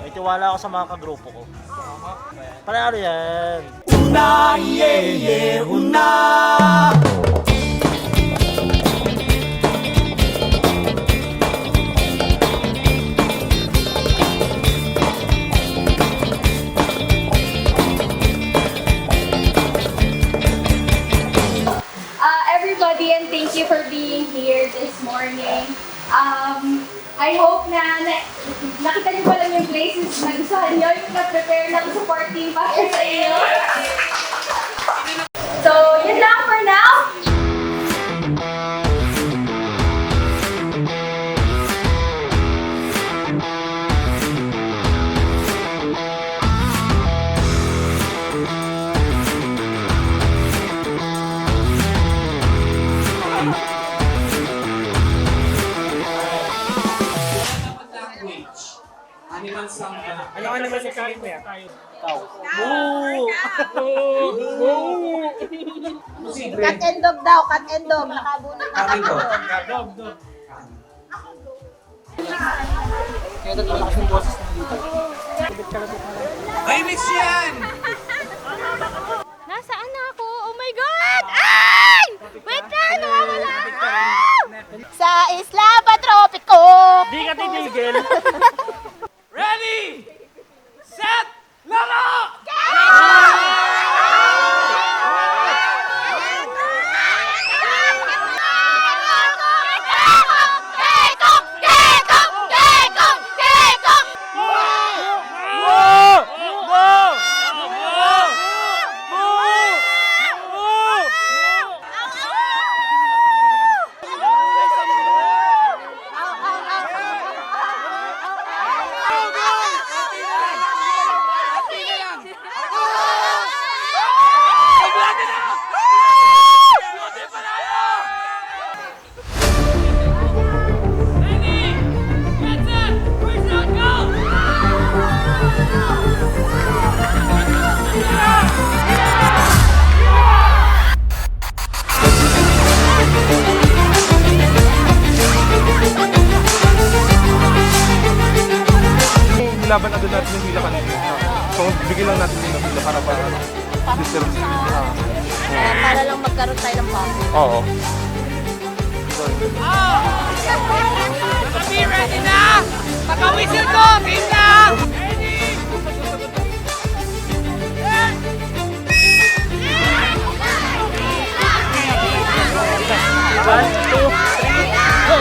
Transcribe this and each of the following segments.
May tiwala ako sa mga kagrupo ko. Panalo yan. Everybody, and thank you for being here this morning. I hope na nakita niyo pa lang yung places na gustuhan niyo, yung na-prepare ng support team para sa inyo. So, yun lang for now. Ano ka naman sa kain mo yan? Cat and dog daw, cat and dog. Nakabunot na cat and dog. Ay, miss yan! Nasaan na ako? Oh my God! Ay! Wait lang! Nawawala ako! Sa Isla Patropiko. Di ka titigil. Ready! Set! Laro! Laban na doon natin yung hila kanina. So, bigyan lang natin yung hila para deserve sila. Para lang magkaroon tayo ng pako. Oo. Kami ready na! Pagka-whistle ko! Game na! Ready! One, two, three, go!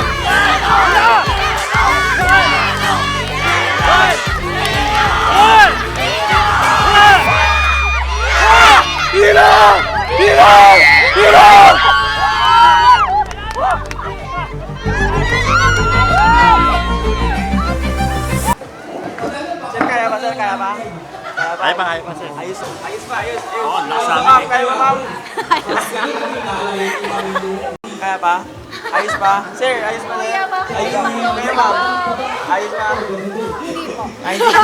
Sir, kaya ba? Kaya pa, sir. Ayos pa, ayos. Oo, nakasabi. Kaya ba, ma'am? Kaya pa? Ayos pa? Sir, ayos pa? Ayos pa. Kaya, ma'am? Ayos pa? Hindi po. Ayos pa.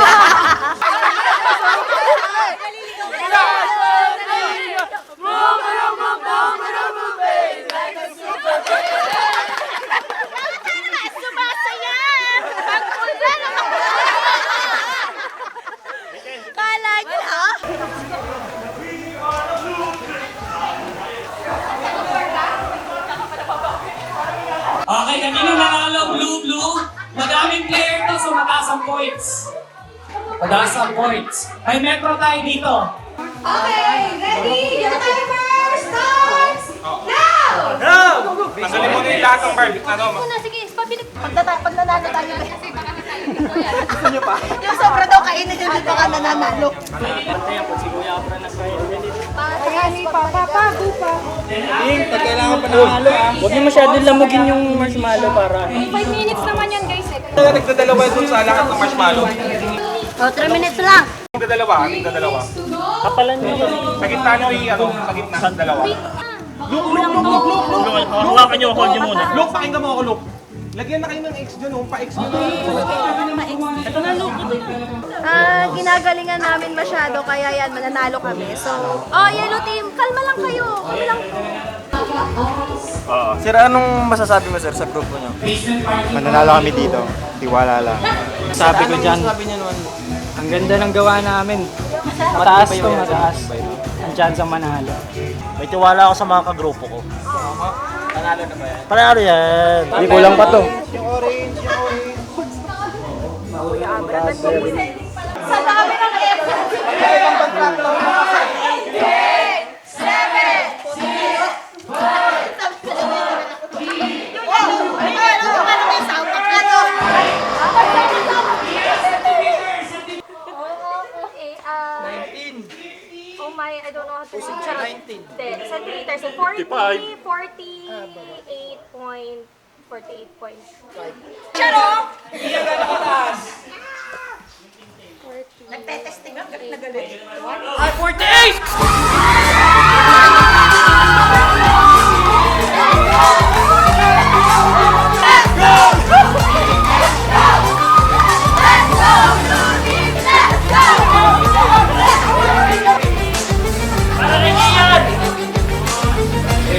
Kala nyo ha? Okay, kanina nakakalaw blue. Madaming player to, so mataas ang points. Mataas ang points. May metro tayo dito. Okay, ready? Your timer starts now! Tanggalin mo na yung lahat ng Marv. Muna, sige, pag nanalo tayo. Gusto nyo pa? Yung sobra daw kainin nyo dito ka nananalo. Bantayan po, si Kuya Abra na kayo. Pag kailangan pa nakahalo Huwag niyo masyadong lamugin yung marshmallow para 5 minutes naman yan, guys. Nagdadalawa yung sa lahat ng marshmallow. O, 3 minutes lang. Nagdadalawa. kapalan niyo kasi. Sa gitna nyo sa gitna, dalawa. Hawakan niyo, hold niyo muna. Look, pakinggan mo ako, Look. Lagyan na kayo ng X dyan, pa-X nyo na. Ginagalingan namin masyado, kaya yan, mananalo kami. So, yellow team, kalma lang kayo. Kami lang po. Sir, anong masasabi mo sir sa grupo nyo? Mananalo kami dito. Tiwala lang. Sabi ko dyan, Sabi niya naman. ang ganda ng gawa namin. Mataas to, mataas. Ang chance ang manalo. May tiwala ako sa mga kagrupo ko. Panalo na ba yan? Panalo yan. Hindi kulang pa to. Sa dami ng effort. Oh my, I don't know how to read. 19. Centimeters. So 48.48 points. Nagtetesting lang, galit na galit.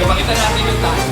Makita natin yung tayo.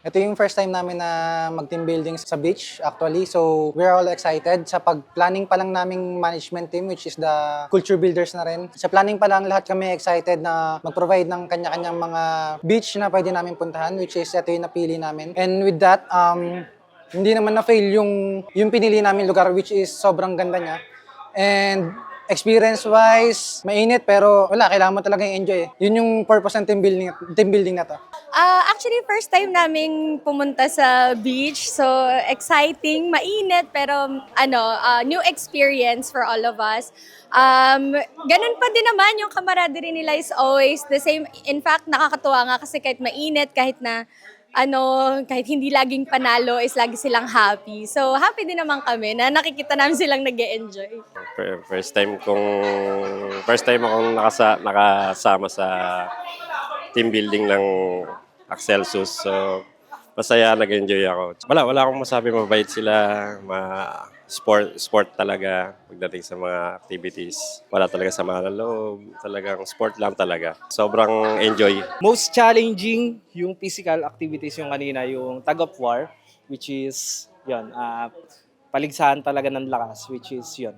Ito yung first time namin na mag-team building sa beach actually. So we're all excited. Sa pag-planning pa lang naming management team, which is the culture builders na rin. Sa planning pa lang lahat kami excited na mag-provide ng kanya-kanyang mga beach na pwede namin puntahan, which is ito yung napili namin. And with that, hindi naman na-fail yung pinili namin lugar, which is sobrang ganda niya. And experience-wise, mainit pero wala, kailangan mo talaga enjoy. Yun yung purpose ng team building na to. Actually, first time naming pumunta sa beach. So, exciting, mainit, pero new experience for all of us. Ganun pa din naman, yung camaraderie nila is always the same. In fact, nakakatuwa nga kasi kahit mainit, kahit kahit hindi laging panalo, is lagi silang happy. So, happy din naman kami na nakikita namin silang nag-e-enjoy. First time akong nakasama sa team building ng Excelsus. So, masaya, nag-enjoy ako. Wala akong masabi, mabait sila, sport talaga pagdating sa mga activities. Wala talaga sa mga loob, talagang sport lang talaga. Sobrang enjoy. Most challenging yung physical activities yung kanina, yung tug of war, which is, yun, paligsahan talaga ng lakas, which is yun.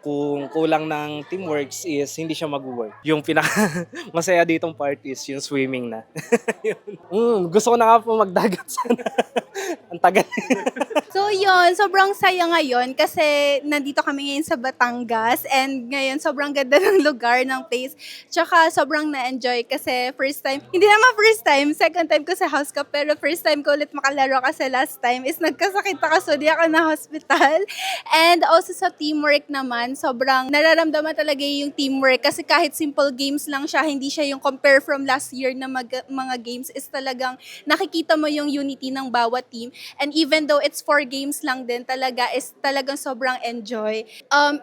Kung kulang ng teamworks is hindi siya mag-work. Yung masaya ditong part is yung swimming na. Gusto ko na nga po magdagat sana. Ang tagal. So yun, sobrang saya ngayon kasi nandito kami ngayon sa Batangas and ngayon sobrang ganda ng lugar, ng place. Tsaka sobrang na-enjoy kasi first time, hindi naman first time, second time ko sa House Cup pero first time ko ulit makalaro kasi last time is nagkasakit ako so di ako na hospital. And also sa teamwork naman, sobrang nararamdaman talaga yung teamwork kasi kahit simple games lang siya, hindi siya yung compare from last year na mga games is talagang nakikita mo yung unity ng bawat team. And even though it's 4 games lang din, talaga is talagang sobrang enjoy.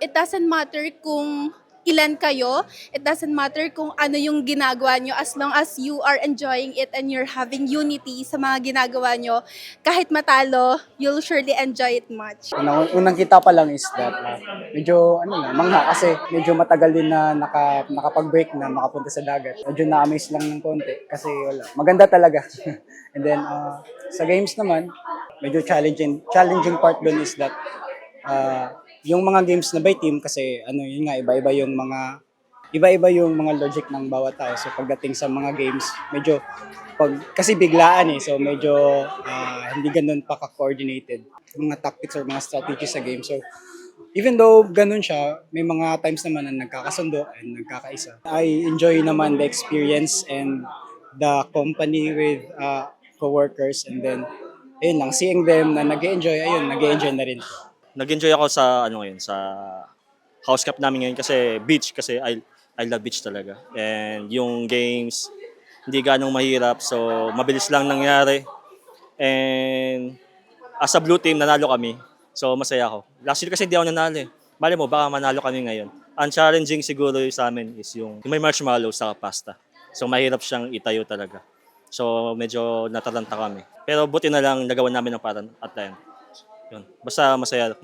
It doesn't matter kung ilan kayo, it doesn't matter kung ano yung ginagawa nyo, as long as you are enjoying it and you're having unity sa mga ginagawa nyo, kahit matalo, you'll surely enjoy it much. Unang kita pa lang is that medyo mangha kasi medyo matagal din na nakapag-break na makapunta sa dagat. Medyo na-amaze lang ng konti kasi wala. Maganda talaga. And then sa games naman, medyo challenging part doon is that yung mga games na by team kasi yun nga iba-iba yung mga logic ng bawat tao. So pagdating sa mga games, medyo kasi biglaan so medyo hindi ganoon pa ka-coordinated mga tactics or mga strategies sa game. So even though ganun siya, may mga times naman na nagkakasundo and nagkakaisa. I enjoy naman the experience and the company with coworkers, and then ayun lang, seeing them na nag-enjoy na rin ko. Nag-enjoy ako sa sa House Cup namin ngayon kasi beach kasi I love beach talaga. And yung games, hindi ganong mahirap. So, mabilis lang nangyari. And as a blue team, nanalo kami. So, masaya ako. Last year kasi hindi ako nanalo eh. Mali mo, baka manalo kami ngayon. Ang challenging siguro sa amin is yung may marshmallows sa pasta. So, mahirap siyang itayo talaga. So, medyo nataranta kami. Pero buti na lang nagawa namin ng parang at the end. Yun. Basta masaya rin.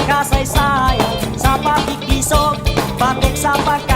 Kasaysayan sa pakikisog, patik sa pag